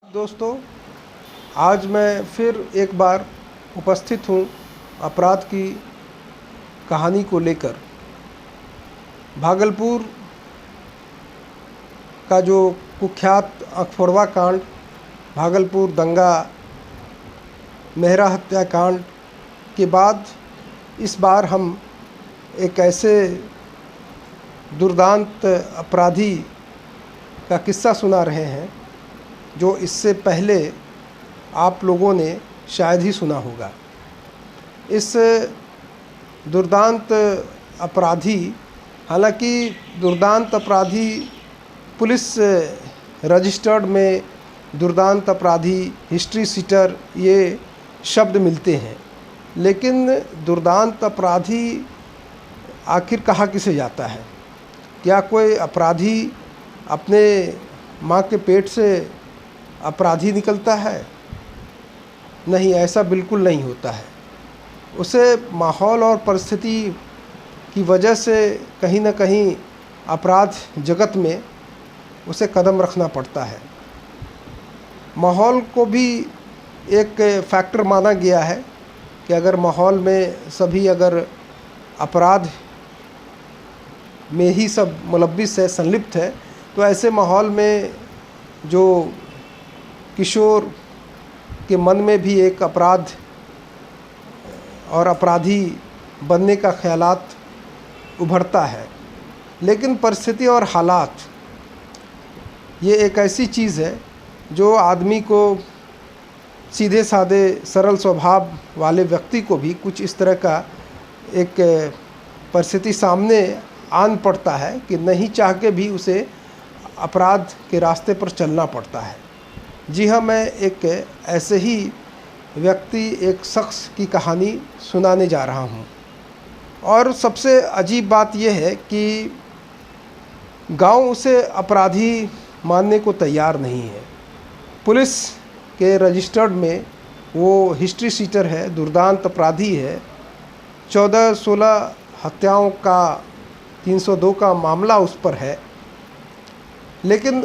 दोस्तों, आज मैं फिर एक बार उपस्थित हूँ अपराध की कहानी को लेकर। भागलपुर का जो कुख्यात अखफोड़वा कांड, भागलपुर दंगा, मेहरा हत्याकांड के बाद इस बार हम एक ऐसे दुर्दांत अपराधी का किस्सा सुना रहे हैं जो इससे पहले आप लोगों ने शायद ही सुना होगा। इस दुर्दांत अपराधी, हालांकि दुर्दांत अपराधी पुलिस रजिस्टर्ड में दुर्दांत अपराधी, हिस्ट्री सीटर ये शब्द मिलते हैं, लेकिन दुर्दांत अपराधी आखिर कहा किसे जाता है? क्या कोई अपराधी अपने माँ के पेट से अपराधी निकलता है? नहीं, ऐसा बिल्कुल नहीं होता है। उसे माहौल और परिस्थिति की वजह से कहीं न कहीं अपराध जगत में उसे कदम रखना पड़ता है। माहौल को भी एक फैक्टर माना गया है कि अगर माहौल में सभी अगर अपराध में ही सब मुलव्विस है, संलिप्त है, तो ऐसे माहौल में जो किशोर के मन में भी एक अपराध और अपराधी बनने का ख्यालात उभरता है। लेकिन परिस्थिति और हालात ये एक ऐसी चीज़ है जो आदमी को, सीधे साधे सरल स्वभाव वाले व्यक्ति को भी कुछ इस तरह का एक परिस्थिति सामने आन पड़ता है कि नहीं चाह के भी उसे अपराध के रास्ते पर चलना पड़ता है। जी हाँ, मैं एक ऐसे ही व्यक्ति, एक शख्स की कहानी सुनाने जा रहा हूँ। और सबसे अजीब बात यह है कि गांव उसे अपराधी मानने को तैयार नहीं है। पुलिस के रजिस्टर्ड में वो हिस्ट्री सीटर है, दुर्दांत अपराधी है। 14-16 हत्याओं का 302 का मामला उस पर है। लेकिन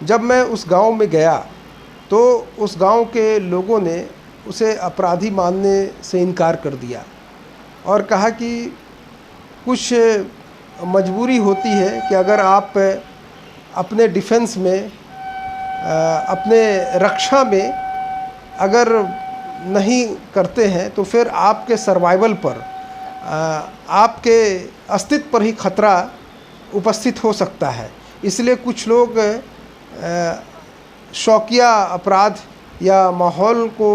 जब मैं उस गांव में गया तो उस गांव के लोगों ने उसे अपराधी मानने से इनकार कर दिया और कहा कि कुछ मजबूरी होती है कि अगर आप अपने डिफेंस में, अपने रक्षा में अगर नहीं करते हैं तो फिर आपके सर्वाइवल पर, आपके अस्तित्व पर ही खतरा उपस्थित हो सकता है। इसलिए कुछ लोग शौकिया अपराध या माहौल को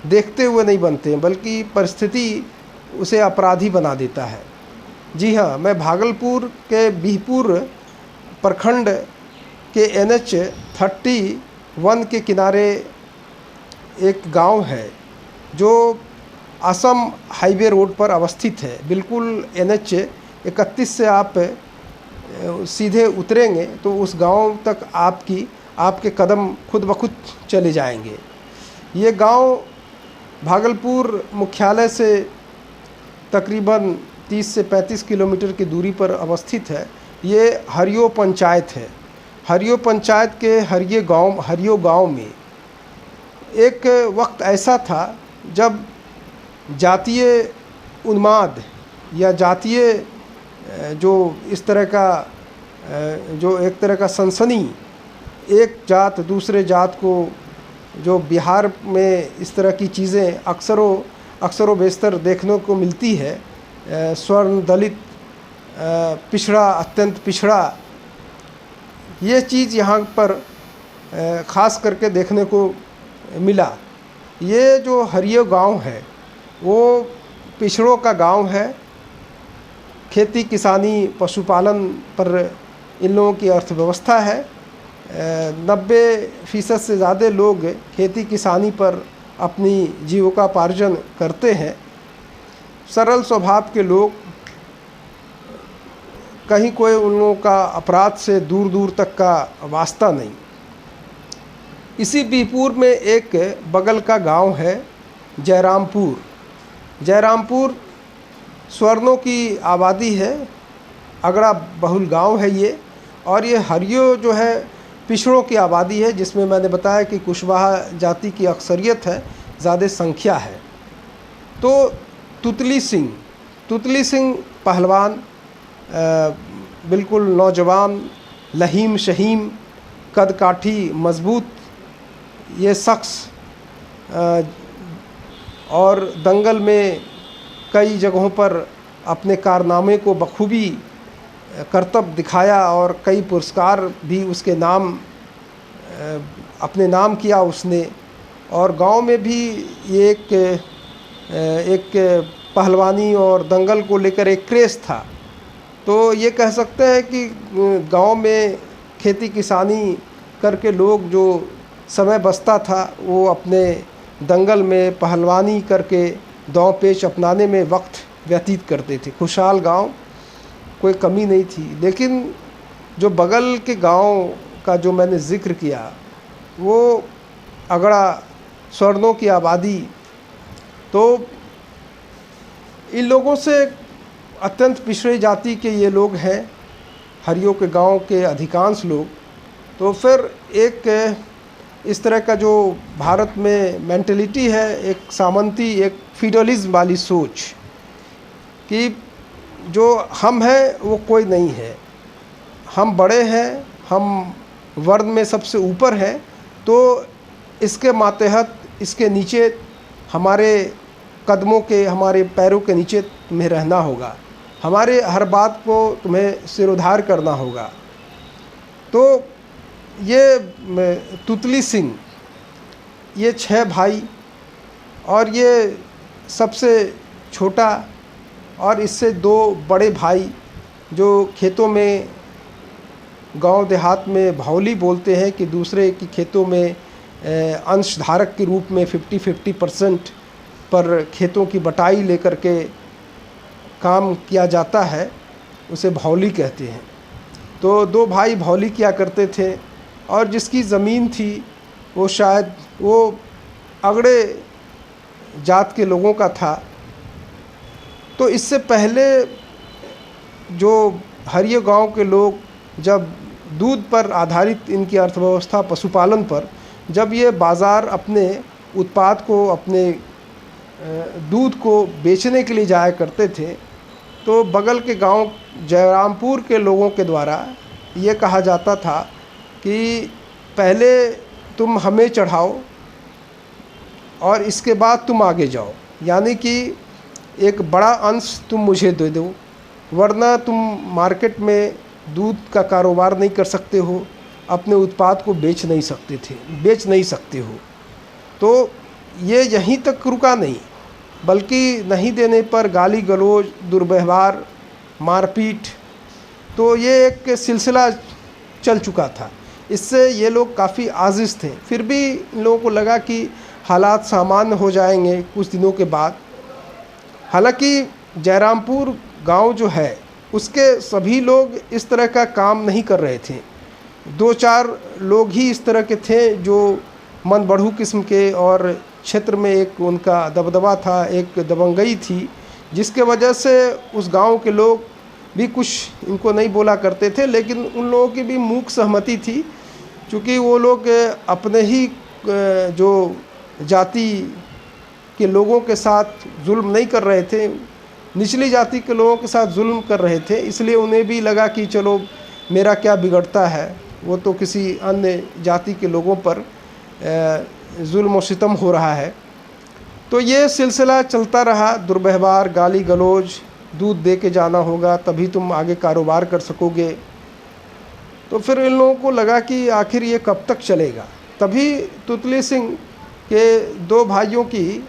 देखते हुए नहीं बनते हैं, बल्कि परिस्थिति उसे अपराधी बना देता है। जी हाँ, मैं भागलपुर के बिहपुर प्रखंड के NH 31 के किनारे एक गांव है जो असम हाईवे रोड पर अवस्थित है। बिल्कुल NH 31 से आप सीधे उतरेंगे तो उस गांव तक आपके कदम खुद ब खुद चले जाएंगे। ये गांव भागलपुर मुख्यालय से तकरीबन 30 से 35 किलोमीटर की दूरी पर अवस्थित है। ये हरियो पंचायत है। हरियो पंचायत के हरियो गांव में एक वक्त ऐसा था जब जातीय उन्माद या जातीय जो इस तरह का जो एक तरह का सनसनी, एक जात दूसरे जात को, जो बिहार में इस तरह की चीज़ें अक्सरों बेशतर देखने को मिलती है, स्वर्ण दलित, पिछड़ा, अत्यंत पिछड़ा, ये चीज़ यहाँ पर ख़ास करके देखने को मिला। ये जो हरियो गांव है वो पिछड़ों का गांव है। खेती किसानी पशुपालन पर इन लोगों की अर्थव्यवस्था है। 90% से ज़्यादा लोग खेती किसानी पर अपनी जीविकोपार्जन करते हैं। सरल स्वभाव के लोग, कहीं कोई उन लोगों का अपराध से दूर दूर तक का वास्ता नहीं। इसी बिहपुर में एक बगल का गांव है जयरामपुर। जयरामपुर स्वर्णों की आबादी है, अगड़ा बहुल गांव है ये। और ये हरियो जो है पिछड़ों की आबादी है, जिसमें मैंने बताया कि कुशवाहा जाति की अक्सरियत है, ज़्यादा संख्या है। तो तुतली सिंह पहलवान, बिल्कुल नौजवान, लहीम शहीम, कद काठी मजबूत ये शख्स, और दंगल में कई जगहों पर अपने कारनामे को बखूबी करतब दिखाया और कई पुरस्कार भी उसके नाम अपने नाम किया उसने। और गांव में भी ये एक पहलवानी और दंगल को लेकर एक क्रेज़ था। तो ये कह सकते हैं कि गांव में खेती किसानी करके लोग जो समय बचता था वो अपने दंगल में पहलवानी करके दांव पेच अपनाने में वक्त व्यतीत करते थे। खुशहाल गांव, कोई कमी नहीं थी। लेकिन जो बगल के गांव का जो मैंने ज़िक्र किया, वो अगड़ा स्वर्णों की आबादी, तो इन लोगों से अत्यंत पिछड़ी जाति के ये लोग हैं, हरियों के गांव के अधिकांश लोग। तो फिर एक इस तरह का जो भारत में मेंटलिटी है, एक सामंती, एक फीडलिज्म वाली सोच कि जो हम हैं वो कोई नहीं है, हम बड़े हैं, हम वर्ण में सबसे ऊपर हैं, तो इसके मातहत, इसके नीचे हमारे कदमों के, हमारे पैरों के नीचे तुम्हें रहना होगा, हमारे हर बात को तुम्हें सिरोधार करना होगा। तो ये तुतली सिंह, ये 6 भाई और ये सबसे छोटा, और इससे 2 बड़े भाई जो खेतों में, गांव देहात में भौली बोलते हैं कि दूसरे की खेतों में अंशधारक के रूप में 50-50% पर खेतों की बटाई लेकर के काम किया जाता है, उसे भौली कहते हैं। तो 2 भाई भौली किया करते थे, और जिसकी ज़मीन थी वो शायद वो अगड़े जात के लोगों का था। तो इससे पहले जो हरिया गांव के लोग, जब दूध पर आधारित इनकी अर्थव्यवस्था, पशुपालन पर, जब ये बाज़ार अपने उत्पाद को, अपने दूध को बेचने के लिए जाया करते थे, तो बगल के गांव जयरामपुर के लोगों के द्वारा ये कहा जाता था कि पहले तुम हमें चढ़ाओ और इसके बाद तुम आगे जाओ, यानी कि एक बड़ा अंश तुम मुझे दे दो, वरना तुम मार्केट में दूध का कारोबार नहीं कर सकते हो, अपने उत्पाद को बेच नहीं सकते हो। तो ये यहीं तक रुका नहीं, बल्कि नहीं देने पर गाली गलौज, दुर्व्यवहार, मारपीट, तो ये एक सिलसिला चल चुका था। इससे ये लोग काफ़ी आजिज़ थे। फिर भी इन लोगों को लगा कि हालात सामान्य हो जाएंगे कुछ दिनों के बाद। हालांकि जयरामपुर गांव जो है, उसके सभी लोग इस तरह का काम नहीं कर रहे थे। 2-4 लोग ही इस तरह के थे जो मन बढ़ू किस्म के, और क्षेत्र में एक उनका दबदबा था, एक दबंगई थी, जिसके वजह से उस गांव के लोग भी कुछ इनको नहीं बोला करते थे। लेकिन उन लोगों की भी मूक सहमति थी, क्योंकि वो लोग अपने ही जो जाति के लोगों के साथ जुल्म नहीं कर रहे थे, निचली जाति के लोगों के साथ जुल्म कर रहे थे। इसलिए उन्हें भी लगा कि चलो मेरा क्या बिगड़ता है, वो तो किसी अन्य जाति के लोगों पर जुल्म और सितम हो रहा है। तो ये सिलसिला चलता रहा, दुर्व्यवहार, गाली गलौज, दूध दे के जाना होगा तभी तुम आगे कारोबार कर सकोगे। तो फिर इन लोगों को लगा कि आखिर ये कब तक चलेगा। तभी तुतली सिंह के 2 भाइयों की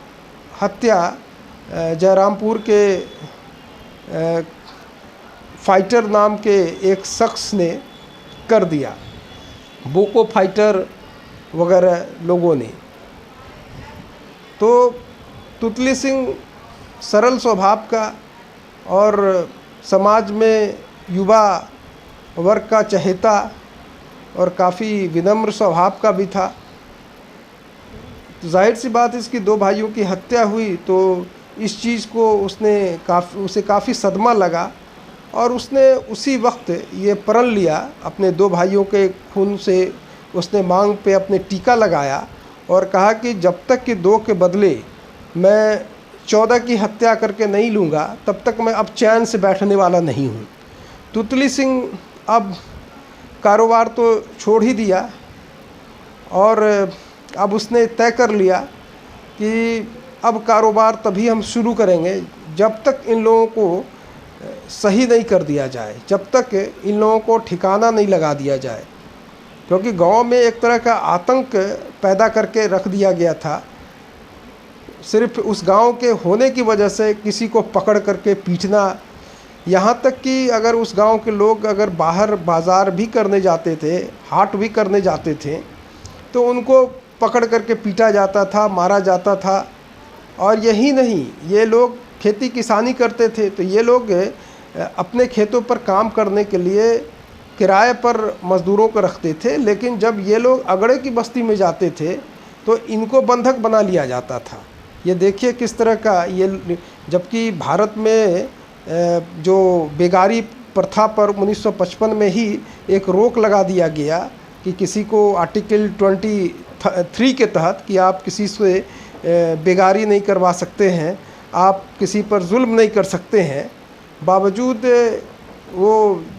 हत्या जयरामपुर के फाइटर नाम के एक शख्स ने कर दिया, बोको फाइटर वगैरह लोगों ने। तो तुतली सिंह सरल स्वभाव का और समाज में युवा वर्ग का चहेता और काफ़ी विनम्र स्वभाव का भी था। तो जाहिर सी बात, इसकी 2 भाइयों की हत्या हुई तो इस चीज़ को उसे काफ़ी सदमा लगा, और उसने उसी वक्त ये प्रण लिया अपने 2 भाइयों के खून से उसने मांग पे अपने टीका लगाया और कहा कि जब तक कि 2 के बदले मैं 14 की हत्या करके नहीं लूँगा तब तक मैं अब चैन से बैठने वाला नहीं हूँ। तुतली सिंह अब कारोबार तो छोड़ ही दिया और अब उसने तय कर लिया कि अब कारोबार तभी हम शुरू करेंगे जब तक इन लोगों को सही नहीं कर दिया जाए, जब तक इन लोगों को ठिकाना नहीं लगा दिया जाए, क्योंकि गांव में एक तरह का आतंक पैदा करके रख दिया गया था। सिर्फ उस गांव के होने की वजह से किसी को पकड़ करके पीटना, यहाँ तक कि अगर उस गांव के लोग अगर बाहर बाज़ार भी करने जाते थे, हाट भी करने जाते थे, तो उनको पकड़ करके पीटा जाता था, मारा जाता था। और यही नहीं, ये लोग खेती किसानी करते थे, तो ये लोग अपने खेतों पर काम करने के लिए किराए पर मज़दूरों को रखते थे, लेकिन जब ये लोग अगड़े की बस्ती में जाते थे तो इनको बंधक बना लिया जाता था। ये देखिए किस तरह का ये, जबकि भारत में जो बेगारी प्रथा पर 1955 में ही एक रोक लगा दिया गया कि किसी को आर्टिकल 23 के तहत कि आप किसी से बेगारी नहीं करवा सकते हैं, आप किसी पर जुल्म नहीं कर सकते हैं। बावजूद वो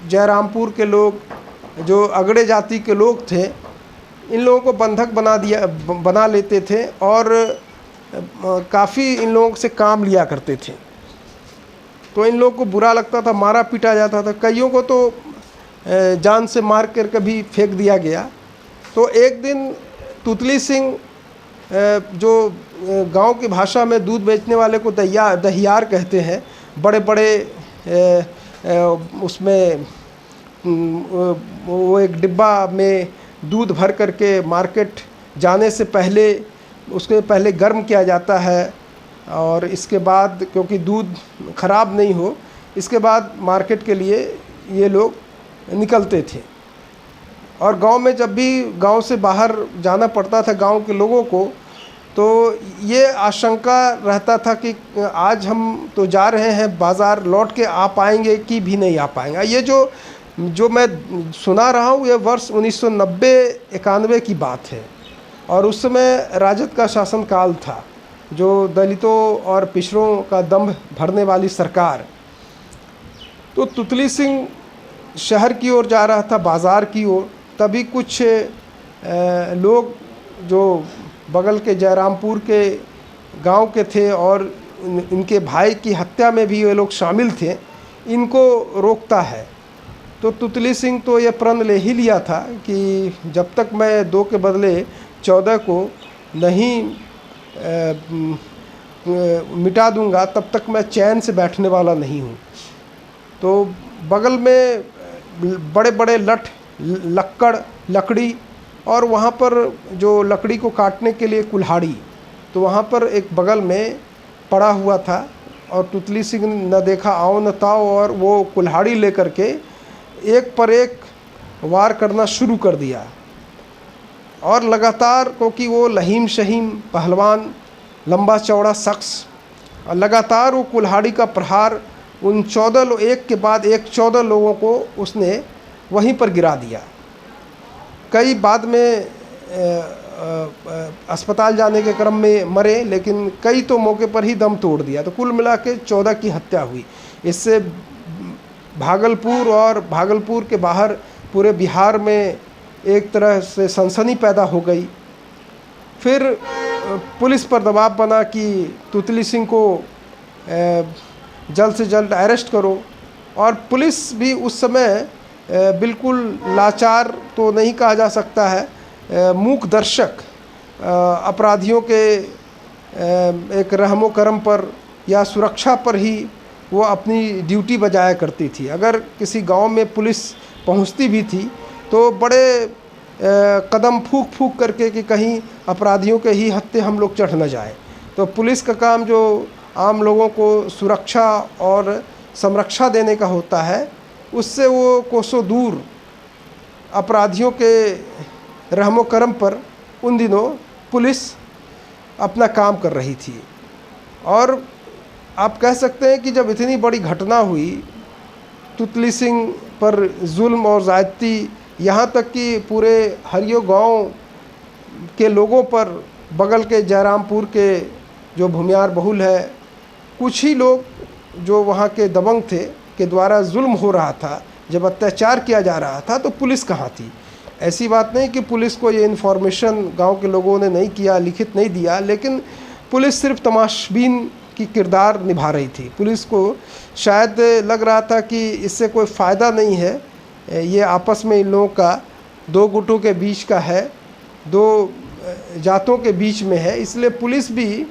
जयरामपुर के लोग जो अगड़े जाति के लोग थे, इन लोगों को बंधक बना लेते थे और काफ़ी इन लोगों से काम लिया करते थे। तो इन लोगों को बुरा लगता था, मारा पीटा जाता था, कईयों को तो जान से मार कर कभी फेंक दिया गया। तो एक दिन तुतली सिंह, जो गांव की भाषा में दूध बेचने वाले को दहियार कहते हैं, बड़े बड़े उसमें वो एक डिब्बा में दूध भर करके मार्केट जाने से पहले उसके पहले गर्म किया जाता है और इसके बाद, क्योंकि दूध ख़राब नहीं हो, इसके बाद मार्केट के लिए ये लोग निकलते थे। और गांव में जब भी गांव से बाहर जाना पड़ता था गांव के लोगों को, तो ये आशंका रहता था कि आज हम तो जा रहे हैं बाज़ार, लौट के आ पाएंगे कि भी नहीं आ पाएंगे। ये जो मैं सुना रहा हूँ ये वर्ष 1990-91 की बात है और उस समय राजद का शासनकाल था, जो दलितों और पिछड़ों का दम भरने वाली सरकार। तो तुतली सिंह शहर की ओर जा रहा था, बाज़ार की ओर, तभी कुछ लोग जो बगल के जयरामपुर के गांव के थे और इनके भाई की हत्या में भी ये लोग शामिल थे, इनको रोकता है। तो तुतली सिंह तो ये प्रण ले ही लिया था कि जब तक मैं 2 के बदले 14 को नहीं मिटा दूंगा तब तक मैं चैन से बैठने वाला नहीं हूँ। तो बगल में बड़े बड़े लकड़ी और वहाँ पर जो लकड़ी को काटने के लिए कुल्हाड़ी, तो वहाँ पर एक बगल में पड़ा हुआ था और तुतली सिंह न देखा आओ न ताओ और वो कुल्हाड़ी लेकर के एक पर एक वार करना शुरू कर दिया। और लगातार, क्योंकि वो लहीम शहीम पहलवान, लंबा चौड़ा शख्स, और लगातार वो कुल्हाड़ी का प्रहार उन 14 एक के बाद एक 14 लोगों को उसने वहीं पर गिरा दिया। कई बाद में अस्पताल जाने के क्रम में मरे, लेकिन कई तो मौके पर ही दम तोड़ दिया। तो कुल मिला के 14 की हत्या हुई। इससे भागलपुर और भागलपुर के बाहर पूरे बिहार में एक तरह से सनसनी पैदा हो गई। फिर पुलिस पर दबाव बना कि तुतली सिंह को जल्द से जल्द अरेस्ट करो, और पुलिस भी उस समय बिल्कुल लाचार तो नहीं कहा जा सकता है, मूक दर्शक अपराधियों के एक रहमो करम पर या सुरक्षा पर ही वो अपनी ड्यूटी बजाया करती थी। अगर किसी गांव में पुलिस पहुंचती भी थी तो बड़े कदम फूंक फूंक करके कि कहीं अपराधियों के ही हत्थे हम लोग चढ़ न जाए। तो पुलिस का काम जो आम लोगों को सुरक्षा और संरक्षा देने का होता है, उससे वो कोसों दूर अपराधियों के रहमो करम पर उन दिनों पुलिस अपना काम कर रही थी। और आप कह सकते हैं कि जब इतनी बड़ी घटना हुई, तुतली सिंह पर जुल्म और ज़्यादती यहाँ तक कि पूरे हरियो गांव के लोगों पर, बगल के जयरामपुर के जो भूमियार बहुल है, कुछ ही लोग जो वहाँ के दबंग थे के द्वारा जुल्म हो रहा था, जब अत्याचार किया जा रहा था, तो पुलिस कहाँ थी। ऐसी बात नहीं कि पुलिस को ये इन्फॉर्मेशन गांव के लोगों ने नहीं किया, लिखित नहीं दिया, लेकिन पुलिस सिर्फ तमाशबीन की किरदार निभा रही थी। पुलिस को शायद लग रहा था कि इससे कोई फ़ायदा नहीं है, ये आपस में इन लोगों का दो गुटों के बीच का है, दो जातों के बीच में है, इसलिए पुलिस भी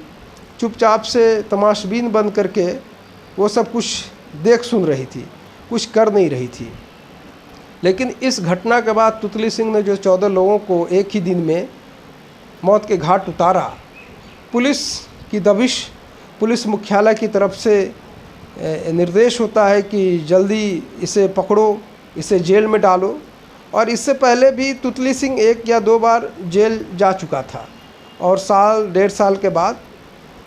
चुपचाप से तमाशबीन बन करके वो सब कुछ देख सुन रही थी, कुछ कर नहीं रही थी। लेकिन इस घटना के बाद तुतली सिंह ने जो 14 लोगों को एक ही दिन में मौत के घाट उतारा, पुलिस की दबिश, पुलिस मुख्यालय की तरफ से निर्देश होता है कि जल्दी इसे पकड़ो, इसे जेल में डालो। और इससे पहले भी तुतली सिंह 1 या 2 बार जेल जा चुका था, और साल 1.5 साल के बाद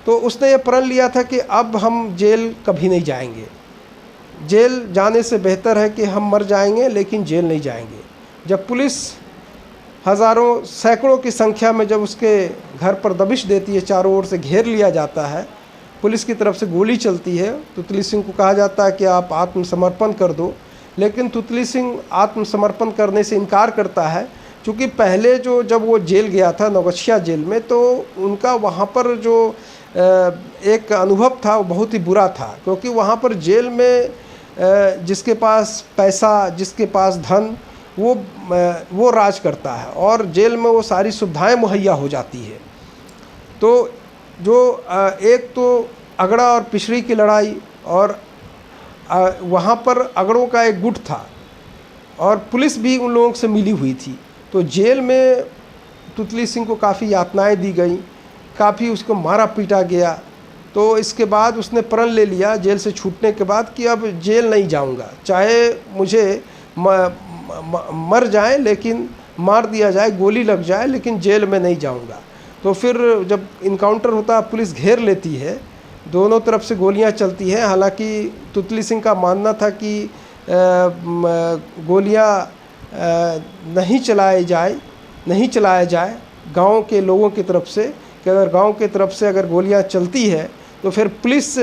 तो उसने ये प्रण लिया था कि अब हम जेल कभी नहीं जाएंगे, जेल जाने से बेहतर है कि हम मर जाएंगे लेकिन जेल नहीं जाएंगे। जब पुलिस हज़ारों सैकड़ों की संख्या में जब उसके घर पर दबिश देती है, चारों ओर से घेर लिया जाता है, पुलिस की तरफ से गोली चलती है, तुतली सिंह को कहा जाता है कि आप आत्मसमर्पण कर दो, लेकिन तुतली सिंह आत्मसमर्पण करने से इनकार करता है। क्योंकि पहले जब वो जेल गया था, नौगछिया जेल में, तो उनका वहाँ पर जो एक अनुभव था वो बहुत ही बुरा था। क्योंकि वहाँ पर जेल में जिसके पास पैसा, जिसके पास धन, वो राज करता है, और जेल में वो सारी सुविधाएं मुहैया हो जाती है। तो जो एक तो अगड़ा और पिछड़ी की लड़ाई, और वहाँ पर अगड़ों का एक गुट था, और पुलिस भी उन लोगों से मिली हुई थी। तो जेल में तुतली सिंह को काफ़ी यातनाएं दी गई, काफ़ी उसको मारा पीटा गया। तो इसके बाद उसने प्रण ले लिया जेल से छूटने के बाद कि अब जेल नहीं जाऊंगा, चाहे मुझे मर जाए, लेकिन मार दिया जाए, गोली लग जाए, लेकिन जेल में नहीं जाऊंगा। तो फिर जब इनकाउंटर होता, पुलिस घेर लेती है, दोनों तरफ से गोलियां चलती हैं। हालांकि तुतली सिंह का मानना था कि गोलियां नहीं चलाया जाए गांव के लोगों की तरफ से, कि अगर गांव की तरफ से अगर गोलियां चलती है तो फिर पुलिस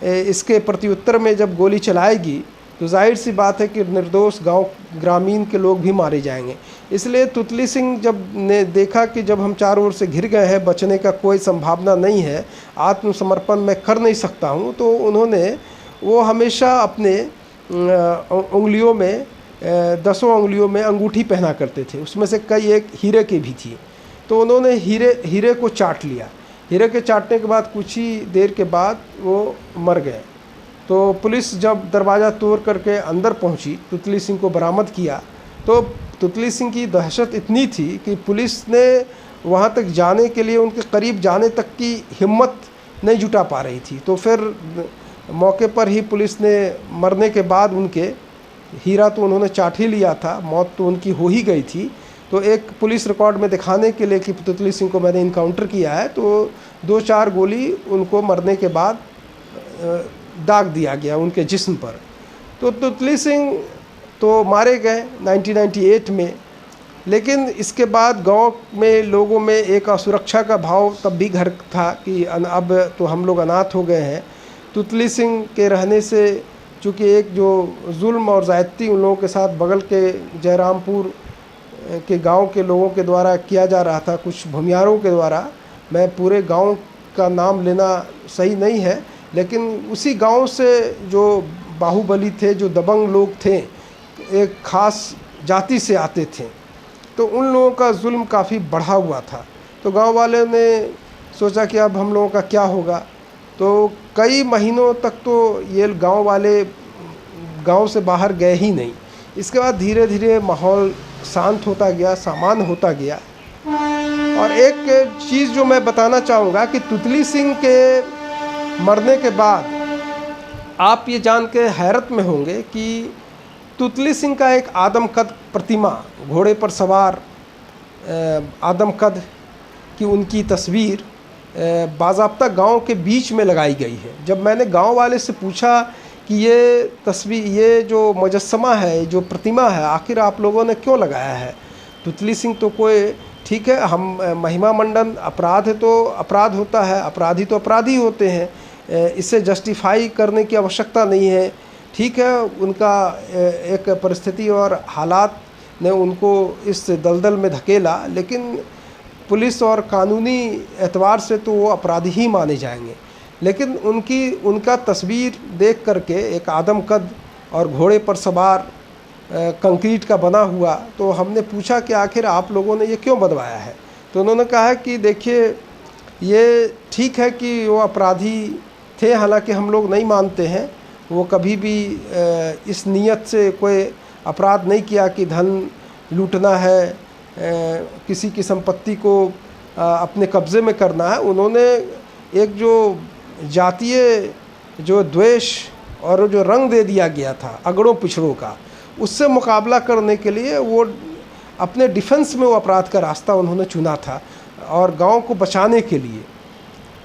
इसके प्रत्युत्तर में जब गोली चलाएगी तो जाहिर सी बात है कि निर्दोष गांव ग्रामीण के लोग भी मारे जाएंगे। इसलिए तुतली सिंह जब ने देखा कि जब हम चारों ओर से घिर गए हैं, बचने का कोई संभावना नहीं है, आत्मसमर्पण मैं कर नहीं सकता हूं, तो उन्होंने वो हमेशा अपने उंगलियों में 10 उंगलियों में अंगूठी पहना करते थे, उसमें से कई एक हीरे की भी थी। तो उन्होंने हीरे को चाट लिया। हीरे के चाटने के बाद कुछ ही देर के बाद वो मर गए। तो पुलिस जब दरवाज़ा तोड़ करके अंदर पहुंची, तुतली सिंह को बरामद किया, तो तुतली सिंह की दहशत इतनी थी कि पुलिस ने वहां तक जाने के लिए, उनके करीब जाने तक की हिम्मत नहीं जुटा पा रही थी। तो फिर मौके पर ही पुलिस ने मरने के बाद उनके, हीरा तो उन्होंने चाट ही लिया था, मौत तो उनकी हो ही गई थी, तो एक पुलिस रिकॉर्ड में दिखाने के लिए कि तुतली सिंह को मैंने इनकाउंटर किया है, तो 2-4 गोली उनको मरने के बाद दाग दिया गया उनके जिस्म पर। तो तुतली सिंह तो मारे गए 1998 में। लेकिन इसके बाद गांव में लोगों में एक असुरक्षा का भाव तब भी घर था कि अब तो हम लोग अनाथ हो गए हैं। तुतली सिंह के रहने से, चूँकि एक जो जुल्म और ज़्यादती उन लोगों के साथ बगल के जयरामपुर के गांव के लोगों के द्वारा किया जा रहा था, कुछ भूमियारों के द्वारा, मैं पूरे गांव का नाम लेना सही नहीं है, लेकिन उसी गांव से जो बाहुबली थे, जो दबंग लोग थे, एक ख़ास जाति से आते थे, तो उन लोगों का जुल्म काफ़ी बढ़ा हुआ था। तो गांव वाले ने सोचा कि अब हम लोगों का क्या होगा। तो कई महीनों तक तो ये गांव वाले गांव से बाहर गए ही नहीं। इसके बाद धीरे धीरे माहौल शांत होता गया, सामान्य होता गया। और एक चीज़ जो मैं बताना चाहूँगा कि तुतली सिंह के मरने के बाद आप ये जान के हैरत में होंगे कि तुतली सिंह का एक आदमकद प्रतिमा, घोड़े पर सवार आदमकद की उनकी तस्वीर बाज़ाब्ता गांव के बीच में लगाई गई है। जब मैंने गांव वाले से पूछा कि ये तस्वीर, ये जो मुजस्समा है, जो प्रतिमा है, आखिर आप लोगों ने क्यों लगाया है। तुतली सिंह तो कोई, ठीक है, हम महिमा मंडन, अपराध है तो अपराध होता है, अपराधी तो अपराधी होते हैं, इसे जस्टिफाई करने की आवश्यकता नहीं है। ठीक है, उनका एक परिस्थिति और हालात ने उनको इस दलदल में धकेला, लेकिन पुलिस और कानूनी एतबार से तो वो अपराधी ही माने जाएंगे। लेकिन उनका तस्वीर देख करके, एक आदमकद और घोड़े पर सवार कंक्रीट का बना हुआ, तो हमने पूछा कि आखिर आप लोगों ने ये क्यों बनवाया है। तो उन्होंने कहा कि देखिए, ये ठीक है कि वो अपराधी थे, हालांकि हम लोग नहीं मानते हैं वो कभी भी इस नीयत से कोई अपराध नहीं किया कि धन लूटना है, किसी की संपत्ति को अपने कब्ज़े में करना है। उन्होंने एक जो जातीय जो द्वेष और जो रंग दे दिया गया था अगड़ों पिछड़ों का, उससे मुकाबला करने के लिए वो अपने डिफेंस में वो अपराध का रास्ता उन्होंने चुना था, और गांव को बचाने के लिए।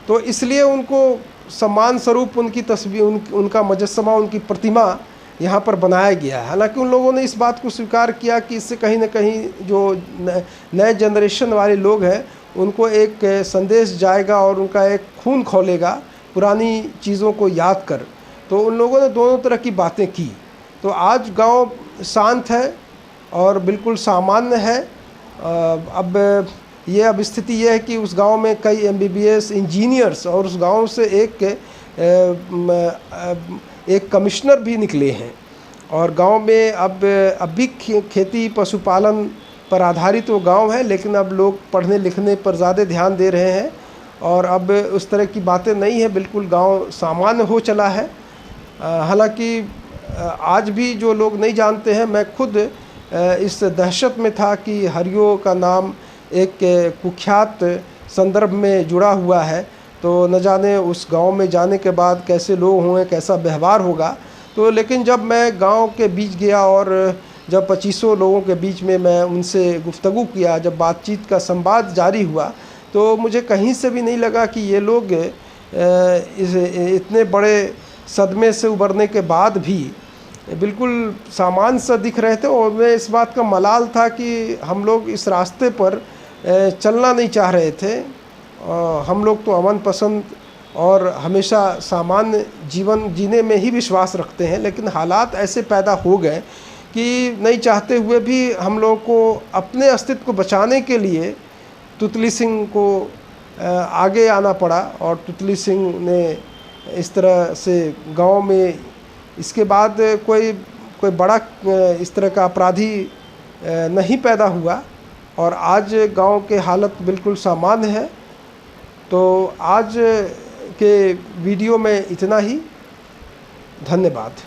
तो इसलिए उनको सम्मान स्वरूप उनकी तस्वीर, उनका मुजस्समा, उनकी प्रतिमा यहाँ पर बनाया गया है। हालांकि उन लोगों ने इस बात को स्वीकार किया कि इससे कहीं ना कहीं जो नए जनरेशन वाले लोग हैं उनको एक संदेश जाएगा और उनका एक खून खौलेगा पुरानी चीज़ों को याद कर। तो उन लोगों ने दोनों तरह की बातें की। तो आज गांव शांत है और बिल्कुल सामान्य है। अब स्थिति ये है कि उस गांव में कई MBBS इंजीनियर्स और उस गांव से एक कमिश्नर भी निकले हैं, और गांव में अब भी खेती पशुपालन पर आधारित वो गांव है, लेकिन अब लोग पढ़ने लिखने पर ज़्यादा ध्यान दे रहे हैं और अब उस तरह की बातें नहीं है, बिल्कुल गांव सामान्य हो चला है। हालांकि आज भी जो लोग नहीं जानते हैं, मैं खुद इस दहशत में था कि हरियो का नाम एक कुख्यात संदर्भ में जुड़ा हुआ है, तो न जाने उस गांव में जाने के बाद कैसे लोग होंगे, कैसा व्यवहार होगा। तो लेकिन जब मैं गांव के बीच गया और जब 2500 लोगों के बीच में मैं उनसे गुफ्तगू किया, जब बातचीत का संवाद जारी हुआ, तो मुझे कहीं से भी नहीं लगा कि ये लोग इतने बड़े सदमे से उबरने के बाद भी बिल्कुल सामान्य सा दिख रहे थे। और मैं इस बात का मलाल था कि हम लोग इस रास्ते पर चलना नहीं चाह रहे थे। हम लोग तो अमन पसंद और हमेशा सामान्य जीवन जीने में ही विश्वास रखते हैं, लेकिन हालात ऐसे पैदा हो गए कि नहीं चाहते हुए भी हम लोगों को अपने अस्तित्व को बचाने के लिए तुतली सिंह को आगे आना पड़ा। और तुतली सिंह ने इस तरह से गांव में, इसके बाद कोई बड़ा इस तरह का अपराधी नहीं पैदा हुआ और आज गांव के हालत बिल्कुल सामान्य है। तो आज के वीडियो में इतना ही। धन्यवाद।